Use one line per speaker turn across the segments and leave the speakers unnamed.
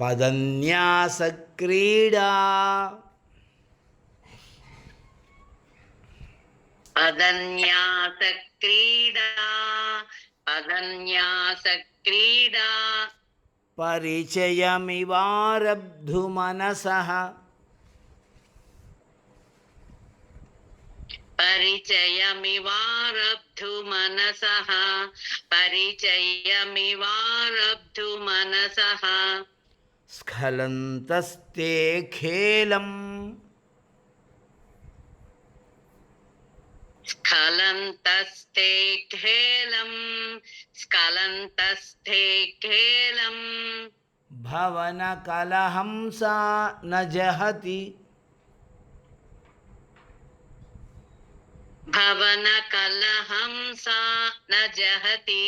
పదన్యాసక్రీడా
పదన్యాసక్రీడా పదన్యాసక్రీడా
పరిచయమివారబ్ధుమనసః
పరిచయమివారబ్ధుమనసః పరిచయమివారబ్ధుమనసః
స్ఖలంతస్తే ఖేలం
స్ఖలంతస్తే ఖేలం స్ఖలంతస్తే ఖేలం
భవన కలహంసా న జహతి
భవన కలహంసా న జహతి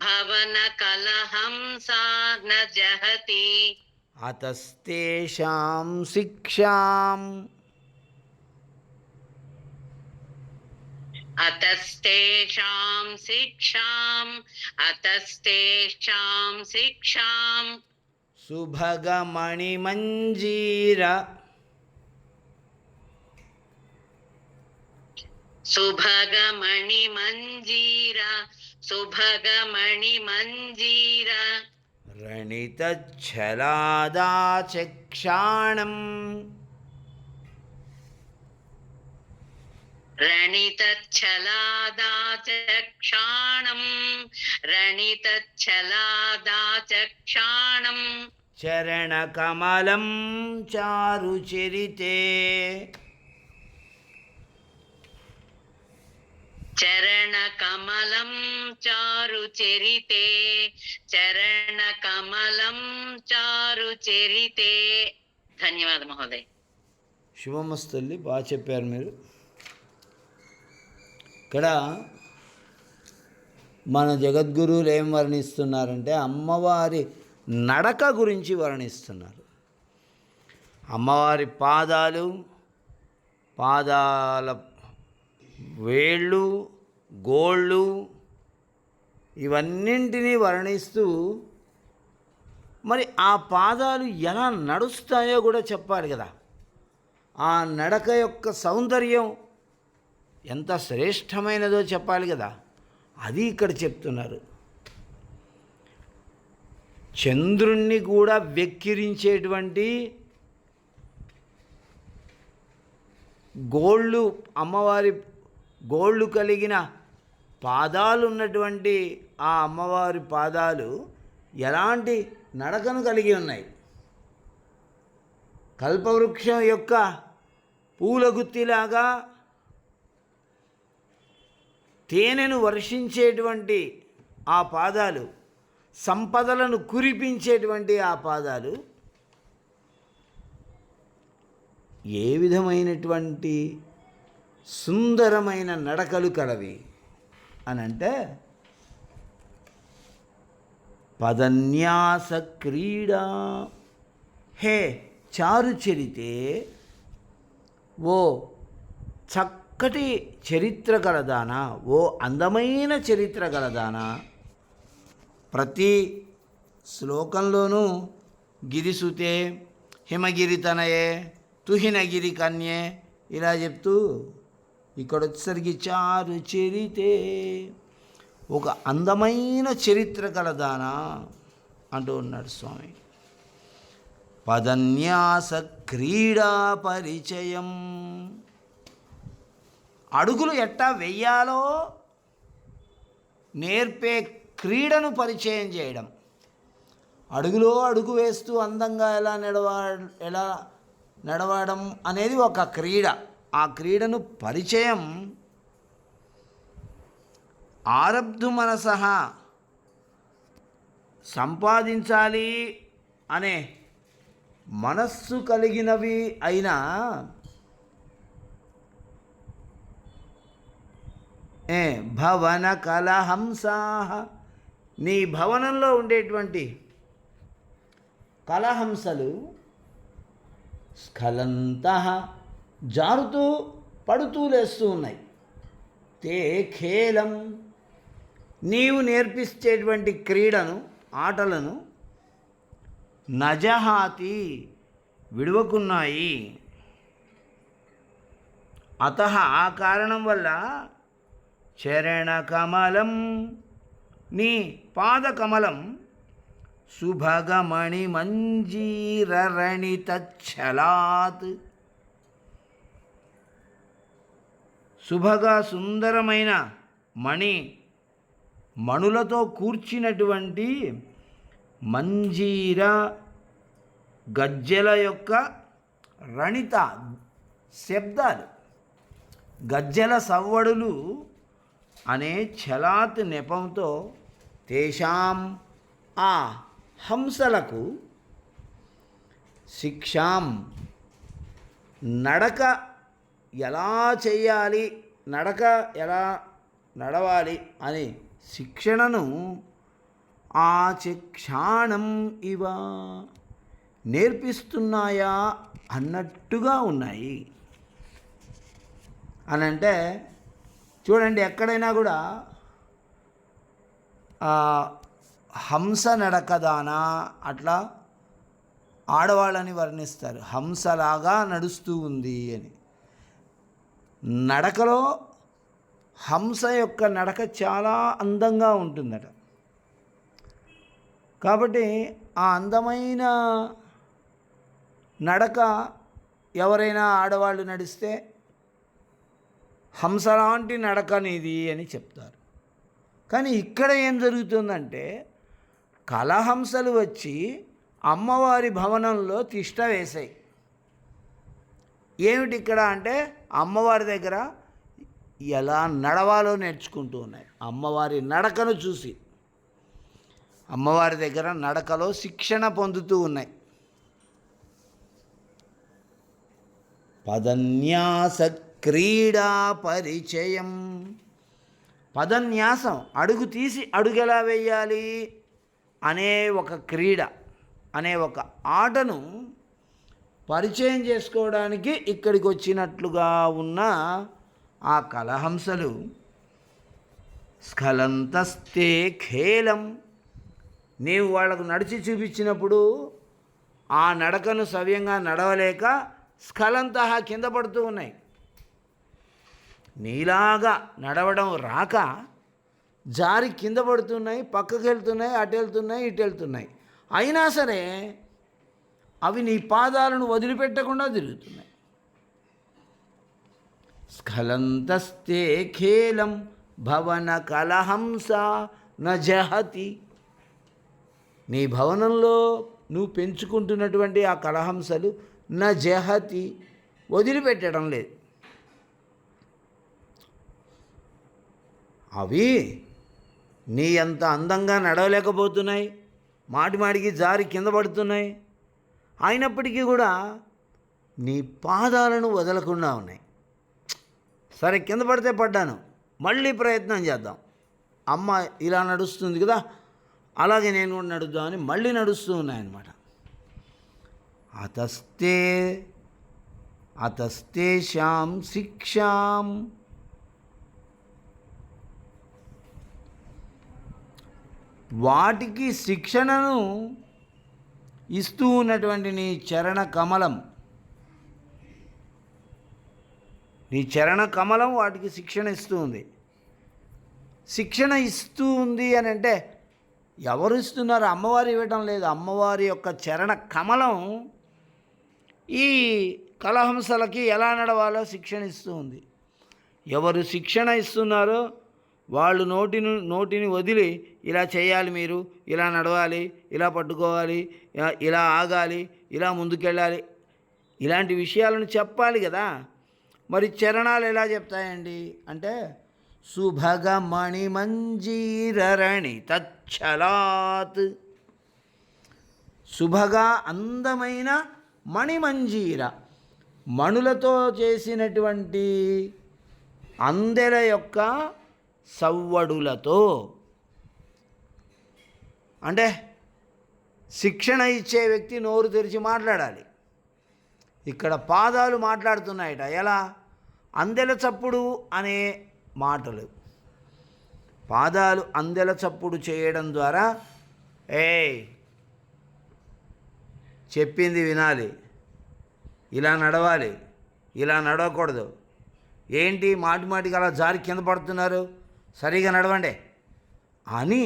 భవన కలహంసా న జహతి
అతస్తేషాం శిక్షాం
అతస్తేషాం శిక్షాం అతస్తేషాం శిక్షాం
సుభగమణిమంజీర
సుభగమణిమంజీర సుభగమణిమంజీర
రణితచ్ఛలాదాచక్షాణం
రణితచ్ఛలాదాచక్షాణం రణితచ్ఛలాదాచక్షాణం
చరణకమలం చారుచరితే
చరణకమలం చారుచరితే చరణకమలం చారుచరితే. ధన్యవాద మహోదయ్.
శుభమస్తల్లి, బాగా చెప్పారు మీరు. ఇక్కడ మన జగద్గురువులు ఏం వర్ణిస్తున్నారంటే అమ్మవారి నడక గురించి వర్ణిస్తున్నారు. అమ్మవారి పాదాల వేళ్ళు, గోళ్ళు ఇవన్నింటినీ వర్ణిస్తూ మరి ఆ పాదాలు ఎలా నడుస్తాయో కూడా చెప్పాలి కదా. ఆ నడక యొక్క సౌందర్యం ఎంత శ్రేష్టమైనదో చెప్పాలి కదా. అది ఇక్కడ చెప్తున్నారు. చంద్రుణ్ణి కూడా వెక్కిరించేటువంటి గోళ్ళు, అమ్మవారి గోళ్ళు కలిగిన పాదాలు ఉన్నటువంటి ఆ అమ్మవారి పాదాలు ఎలాంటి నడకను కలిగి ఉన్నాయి. కల్పవృక్షం యొక్క పూలగుత్తిలాగా తేనెను వర్షించేటువంటి ఆ పాదాలు, సంపదలను కురిపించేటువంటి ఆ పాదాలు ఏ విధమైనటువంటి సుందరమైన నడకలు కలవి అనంటే పదన్యాస క్రీడా. హే చారుచరితే, ఓ చక్కటి చరిత్ర గలదానా, ఓ అందమైన చరిత్ర గలదానా. ప్రతి శ్లోకంలోనూ గిరిసుతే, హిమగిరితనయే, తుహినగిరి కన్యే ఇలా చెప్తూ ఇక్కడ వచ్చేసరికి చారు చరితే, ఒక అందమైన చరిత్ర కలదానా అంటూ ఉన్నాడు స్వామి. పదన్యాస క్రీడా పరిచయం, అడుగులు ఎట్టా వెయ్యాలో నేర్పే క్రీడను పరిచయం చేయడం. అడుగులో అడుగు వేస్తూ అందంగా ఎలా నడవడం అనేది ఒక క్రీడ. ఆ క్రీడను పరిచయం ఆరబ్ధు మనసః, సంపాదించాలి అనే మనస్సు కలిగినవి అయినా భవన కలహంసాః, నీ భవనంలో ఉండేటువంటి కలహంసలు స్ఖలంతః, జారుతూ పడుతూ లేస్తూ ఉన్నాయి. తే ఖేలం, నీవు నేర్పించేటువంటి క్రీడను, ఆటలను నజహాతి విడువకున్నాయి. అతః ఆ కారణం వల్ల చరణ కమలం నీ పాదకమలం సుభగమణి మంజీరరణితచ్చలాత్ శుభగా సుందరమైన మణులతో కూర్చినటువంటి మంజీర గజ్జెల యొక్క రణిత శబ్దాలు, గజ్జెల సవ్వడులు అనే ఛలాత్ నెపంతో తేషాం ఆ హంసలకు శిక్షాం నడక ఎలా చేయాలి, నడక ఎలా నడవాలి అని శిక్షణను ఆచక్షాణం ఇవ నేర్పిస్తున్నాయా అన్నట్టుగా ఉన్నాయి. అని అంటే చూడండి, ఎక్కడైనా కూడా హంస నడకదానా అట్లా ఆడవాళ్ళని వర్ణిస్తారు. హంసలాగా నడుస్తూ ఉంది అని. నడకలో హంస యొక్క నడక చాలా అందంగా ఉంటుందట. కాబట్టి ఆ అందమైన నడక ఎవరైనా ఆడవాళ్ళు నడిస్తే హంసలాంటి నడక నీది అని చెప్తారు. కానీ ఇక్కడ ఏం జరుగుతుందంటే కలహంసలు వచ్చి అమ్మవారి భవనంలో తిష్ట వేశాయి. ఏమిటి ఇక్కడ అంటే అమ్మవారి దగ్గర ఎలా నడవాలో నేర్చుకుంటూ ఉన్నాయి. అమ్మవారి నడకను చూసి అమ్మవారి దగ్గర నడకలో శిక్షణ పొందుతూ ఉన్నాయి. పదన్యాస క్రీడా పరిచయం. పదన్యాసం అడుగు తీసి అడుగెలా వేయాలి అనే ఒక క్రీడ, అనే ఒక ఆటను పరిచయం చేసుకోవడానికి ఇక్కడికి వచ్చినట్లుగా ఉన్న ఆ కలహంసలు స్ఖలంతస్తే ఖేలం, నీవు వాళ్లకు నడిచి చూపించినప్పుడు ఆ నడకను సవ్యంగా నడవలేక స్ఖలంత కింద పడుతూ ఉన్నాయి. నీలాగా నడవడం రాక జారి కింద పడుతున్నాయి, పక్కకి వెళ్తున్నాయి, అటు వెళ్తున్నాయి, ఇటు వెళ్తున్నాయి. అయినా సరే అవి నీ పాదాలను వదిలిపెట్టకుండా తిరుగుతున్నాయి. స్ఖలంతస్తే ఖేలం భవన కలహంస నజహతి. నీ భవనంలో నువ్వు పెంచుకుంటున్నటువంటి ఆ కలహంసలు నజహతి వదిలిపెట్టడం లేదు. అవి నీ అంత అందంగా నడవలేకపోతున్నాయి, మాటిమాటికి జారి కింద పడుతున్నాయి. అయినప్పటికీ కూడా నీ పాదాలను వదలకుండా ఉన్నాయి. సరే, కింద పడితే పడ్డాను, మళ్ళీ ప్రయత్నం చేద్దాం. అమ్మ ఇలా నడుస్తుంది కదా, అలాగే నేను కూడా నడుద్దామని మళ్ళీ నడుస్తూ ఉన్నాయన్నమాట. అతస్తేషాం శిక్షాం. వాటికి శిక్షణను ఇస్తూ ఉన్నటువంటి నీ చరణ కమలం, నీ చరణ కమలం వాటికి శిక్షణ ఇస్తూ ఉంది. శిక్షణ ఇస్తూ ఉంది అని అంటే ఎవరు ఇస్తున్నారు? అమ్మవారు ఇవ్వటం లేదు. అమ్మవారి యొక్క చరణ కమలం ఈ కలహంసలకి ఎలా నడవాలో శిక్షణ ఇస్తూ ఉంది. ఎవరు శిక్షణ ఇస్తున్నారో వాళ్ళు నోటిని వదిలి ఇలా చేయాలి, మీరు ఇలా నడవాలి, ఇలా పట్టుకోవాలి, ఇలా ఆగాలి, ఇలా ముందుకెళ్ళాలి, ఇలాంటి విషయాలను చెప్పాలి కదా. మరి చరణాలు ఎలా చెప్తాయండి అంటే సుభగమణి మంజీరరణి తచ్చలాత్. శుభగా అందమైన మణిమంజీర, మణులతో చేసినటువంటి అందెల యొక్క సవ్వడులతో. అంటే శిక్షణ ఇచ్చే వ్యక్తి నోరు తెరిచి మాట్లాడాలి. ఇక్కడ పాదాలు మాట్లాడుతున్నాయట. ఎలా? అందెల చప్పుడు అనే మాటలు. పాదాలు అందెల చప్పుడు చేయడం ద్వారా చెప్పింది వినాలి, ఇలా నడవాలి, ఇలా నడవకూడదు. ఏంటి మాటి మాటికి అలా జారి కింద పడుతున్నారు, సరిగా నడవండి అని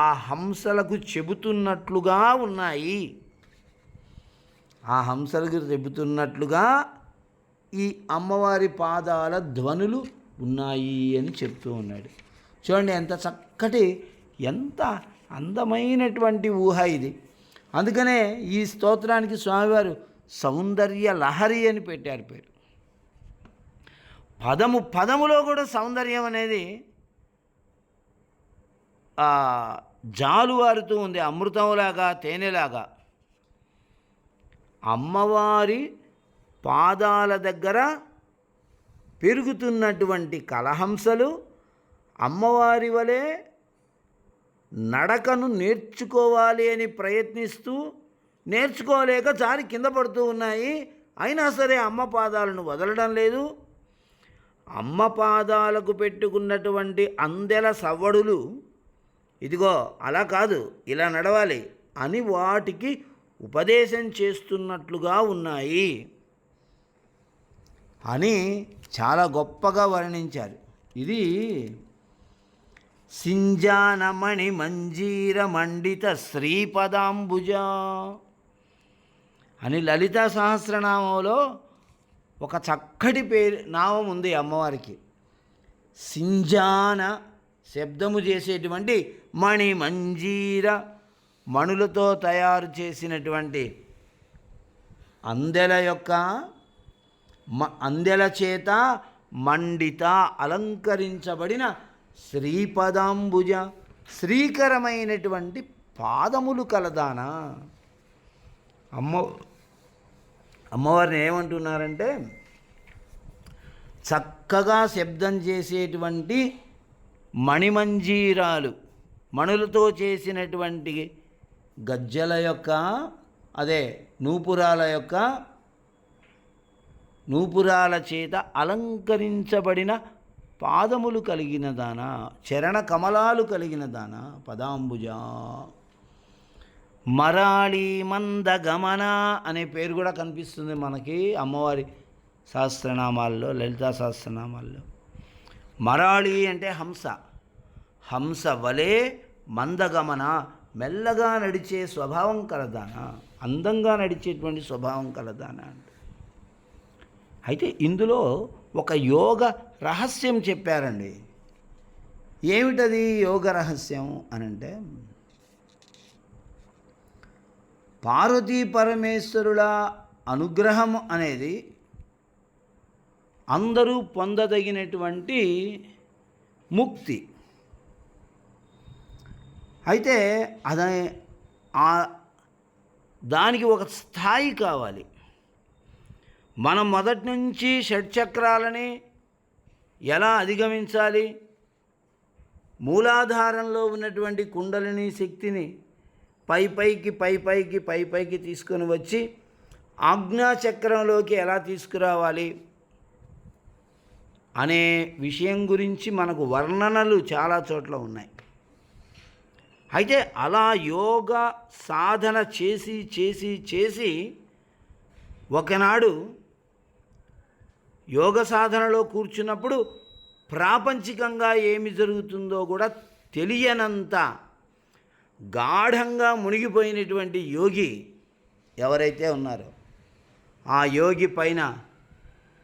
ఆ హంసలకు చెబుతున్నట్లుగా ఉన్నాయి. ఆ హంసలకు చెబుతున్నట్లుగా ఈ అమ్మవారి పాదాల ధ్వనులు ఉన్నాయి అని చెప్తూ ఉన్నాడు. చూడండి ఎంత చక్కటి, ఎంత అందమైనటువంటి ఊహ ఇది. అందుకనే ఈ స్తోత్రానికి స్వామివారు సౌందర్య లహరి అని పెట్టారు పేరు. పదములో కూడా సౌందర్యం అనేది జాలువారుతూ ఉంది, అమృతంలాగా, తేనెలాగా. అమ్మవారి పాదాల దగ్గర పెరుగుతున్నటువంటి కలహంసలు అమ్మవారి వలె నడకను నేర్చుకోవాలి అని ప్రయత్నిస్తూ నేర్చుకోలేక జారి కింద పడుతూ ఉన్నాయి. అయినా సరే అమ్మ పాదాలను వదలడం లేదు. అమ్మ పాదాలకు పెట్టుకున్నటువంటి అందెల సవ్వడులు, ఇదిగో అలా కాదు, ఇలా నడవాలి అని వాటికి ఉపదేశం చేస్తున్నట్లుగా ఉన్నాయి అని చాలా గొప్పగా వర్ణించారు. ఇది సింజానమణి మంజీర మండిత శ్రీపదాంబుజ అని లలితా సహస్రనామంలో ఒక చక్కటి నామం ఉంది అమ్మవారికి. సింజాన శబ్దము చేసేటువంటి మణి మంజీర, మణులతో తయారు చేసినటువంటి అందెల చేత మండిత అలంకరించబడిన శ్రీపదాంబుజ, శ్రీకరమైనటువంటి పాదములు కలదానా. అమ్మవారిని ఏమంటున్నారంటే చక్కగా శబ్దం చేసేటువంటి మణిమంజీరాలు, మణులతో చేసినటువంటి గజ్జల యొక్క, అదే నూపురాల చేత అలంకరించబడిన పాదములు కలిగిన దాన, చరణ కమలాలు కలిగిన దాన పదాంబుజ. మరాళి మందగమన అనే పేరు కూడా కనిపిస్తుంది మనకి అమ్మవారి సహస్రనామాల్లో, లలితా సహస్రనామాల్లో. మరాళి అంటే హంస, హంస వలె మందగమన, మెల్లగా నడిచే స్వభావం కలదానా, అందంగా నడిచేటువంటి స్వభావం కలదానా అంటే. అయితే ఇందులో ఒక యోగ రహస్యం చెప్పారండి. ఏమిటది యోగ రహస్యం అనంటే, పార్వతీ పరమేశ్వరుల అనుగ్రహం అనేది అందరూ పొందదగినటువంటి ముక్తి. అయితే దానికి ఒక స్థాయి కావాలి. మనం మొదటి నుంచి షట్చక్రాలని ఎలా అధిగమించాలి, మూలాధారంలో ఉన్నటువంటి కుండలిని శక్తిని పైపైకి తీసుకొని వచ్చి ఆజ్ఞాచక్రంలోకి ఎలా తీసుకురావాలి అనే విషయం గురించి మనకు వర్ణనలు చాలా చోట్ల ఉన్నాయి. అయితే అలా యోగ సాధన చేసి ఒకనాడు యోగ సాధనలో కూర్చున్నప్పుడు ప్రాపంచికంగా ఏమి జరుగుతుందో కూడా తెలియనంత గాఢంగా మునిగిపోయినటువంటి యోగి ఎవరైతే ఉన్నారో, ఆ యోగి పైన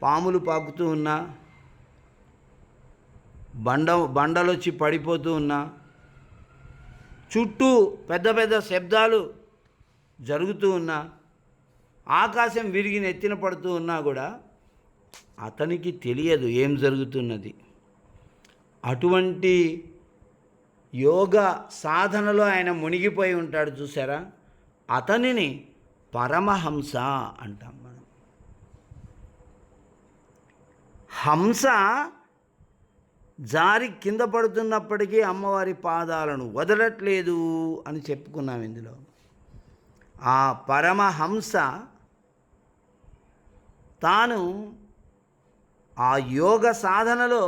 పాములు పాకుతూ ఉన్నా, బండలొచ్చి పడిపోతూ ఉన్నా, చుట్టూ పెద్ద పెద్ద శబ్దాలు జరుగుతూ ఉన్నా, ఆకాశం విరిగి నెత్తిన పడుతూ ఉన్నా కూడా అతనికి తెలియదు ఏం జరుగుతున్నది. అటువంటి యోగ సాధనలో ఆయన మునిగిపోయి ఉంటాడు చూసారా, అతనిని పరమహంస అంటాం మనం. హంస జారి కింద పడుతున్నప్పటికీ అమ్మవారి పాదాలను వదలట్లేదు అని చెప్పుకున్నాం ఇందులో. ఆ పరమహంస తాను ఆ యోగ సాధనలో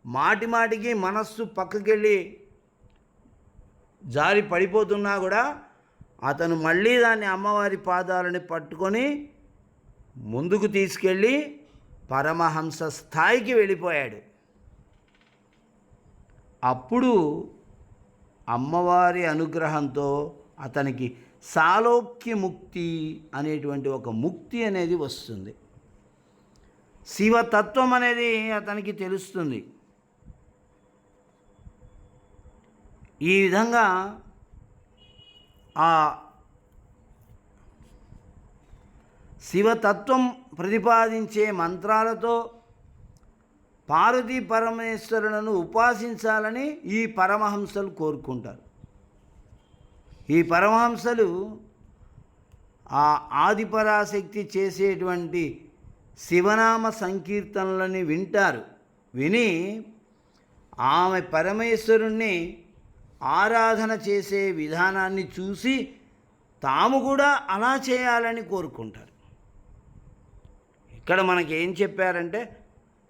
మాటిమాటికి మనస్సు పక్కకెళ్ళి జారి పడిపోతున్నా కూడా అతను మళ్ళీ దాన్ని అమ్మవారి పాదాలని పట్టుకొని ముందుకు తీసుకెళ్ళి పరమహంస స్థాయికి వెళ్ళిపోయాడు. అప్పుడు అమ్మవారి అనుగ్రహంతో అతనికి సాలోక్య ముక్తి అనేటువంటి ఒక ముక్తి అనేది వస్తుంది. శివతత్వం అనేది అతనికి తెలుస్తుంది. ఈ విధంగా ఆ శివతత్వం ప్రతిపాదించే మంత్రాలతో పార్వతీ పరమేశ్వరులను ఉపాసించాలని ఈ పరమహంసలు కోరుకుంటారు. ఈ పరమహంసలు ఆ ఆదిపరాశక్తి చేసేటువంటి శివనామ సంకీర్తనలని వింటారు. విని ఆమె పరమేశ్వరుణ్ణి ఆరాధన చేసే విధానాన్ని చూసి తాము కూడా అలా చేయాలని కోరుకుంటారు. ఇక్కడ మనకి ఏం చెప్పారంటే,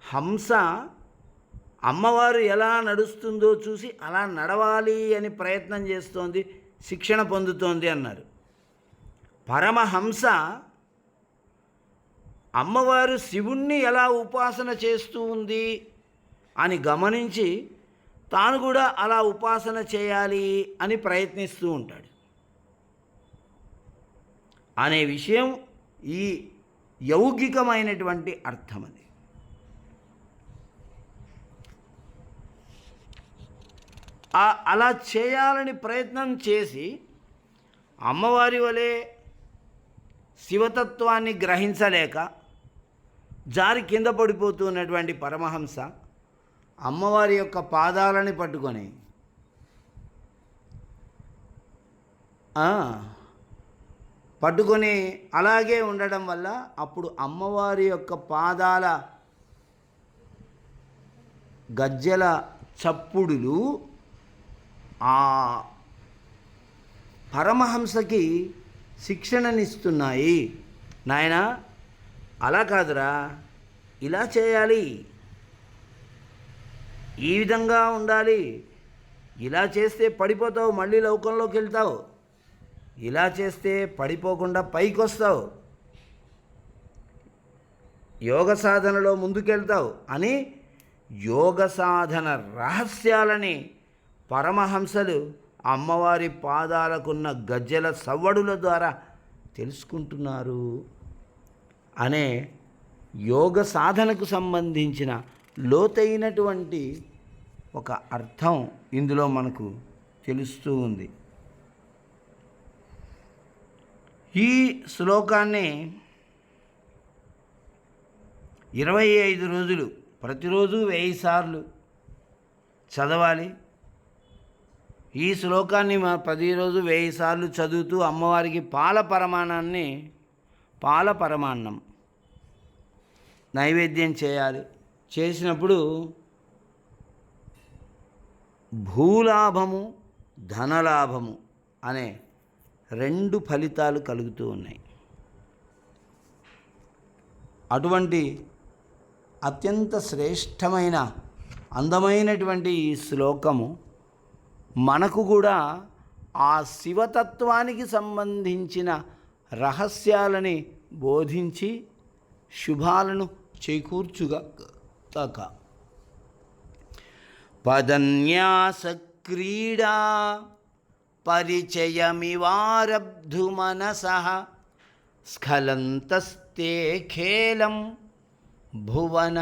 హంస అమ్మవారు ఎలా నడుస్తుందో చూసి అలా నడవాలి అని ప్రయత్నం చేస్తోంది, శిక్షణ పొందుతోంది అన్నారు. పరమహంస అమ్మవారు శివుణ్ణి ఎలా ఉపాసన చేస్తూ ఉంది అని గమనించి తాను కూడా అలా ఉపాసన చేయాలి అని ప్రయత్నిస్తూ ఉంటాడు అనే విషయం ఈ యౌగికమైనటువంటి అర్థం. అది అలా చేయాలని ప్రయత్నం చేసి అమ్మవారి వలె శివతత్వాన్ని గ్రహించలేక జారి కింద పడిపోతున్నటువంటి పరమహంస అమ్మవారి యొక్క పాదాలని పట్టుకొని అలాగే ఉండడం వల్ల అప్పుడు అమ్మవారి యొక్క పాదాల గజ్జెల చప్పుడులు ఆ పరమహంసకి శిక్షణనిస్తున్నాయి. నాయన అలా కాదురా, ఇలా చేయాలి, ఈ విధంగా ఉండాలి, ఇలా చేస్తే పడిపోతావు, మళ్ళీ లోకంలోకి వెళ్తావు, ఇలా చేస్తే పడిపోకుండా పైకి వస్తావు, యోగ సాధనలో ముందుకెళ్తావు అని యోగ సాధన రహస్యాలని పరమహంసలు అమ్మవారి పాదాలకున్న గజ్జెల సవ్వడుల ద్వారా తెలుసుకుంటున్నారు అనే యోగ సాధనకు సంబంధించిన లోతైనటువంటి ఒక అర్థం ఇందులో మనకు తెలుస్తూ ఉంది. ఈ శ్లోకాన్ని 25 రోజులు ప్రతిరోజు 1000 సార్లు చదవాలి. ఈ శ్లోకాన్ని ప్రతిరోజు 1000 సార్లు చదువుతూ అమ్మవారికి పాల పరమాన్నం నైవేద్యం చేయాలి. చేసినప్పుడు భూలాభము ధనలాభము అనే 2 ఫలితాలు కలుగుతూ ఉన్నాయి. అటువంటి అత్యంత శ్రేష్టమైన అందమైనటువంటి ఈ శ్లోకము మనకు కూడా ఆ శివతత్వానికి సంబంధించిన రహస్యాలని బోధించి శుభాలను చేకూర్చుగాక. పదన్యాస క్రీడా పరిచయమివారబ్ధు మనసః స్ఖలంతస్తే ఖేలం భువన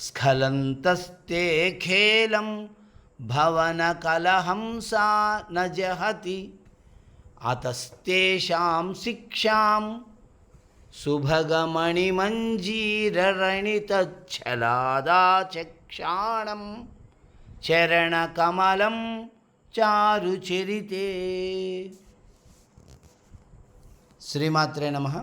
స్ఖలంతస్తే ఖేలం భవన కలహంసా న జహతి అతస్తేషాం శిక్షాం సుభగమణిమంజీరరణితచ్చలాదాచక్షాణం చరణకమలం చారుచరితే. శ్రీమాత్రే నమః.